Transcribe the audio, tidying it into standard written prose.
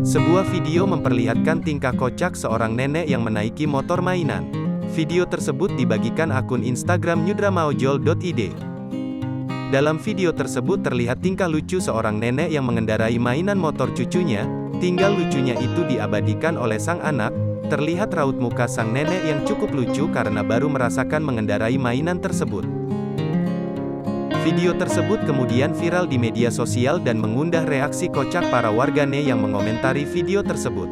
Sebuah video memperlihatkan tingkah kocak seorang nenek yang menaiki motor mainan. Video tersebut dibagikan akun Instagram nyudramaojol.id. Dalam video tersebut terlihat tingkah lucu seorang nenek yang mengendarai mainan motor cucunya. Tinggal lucunya itu diabadikan oleh sang anak. Terlihat raut muka sang nenek yang cukup lucu karena baru merasakan mengendarai mainan tersebut. Video tersebut kemudian viral di media sosial dan mengundang reaksi kocak para warganet yang mengomentari video tersebut.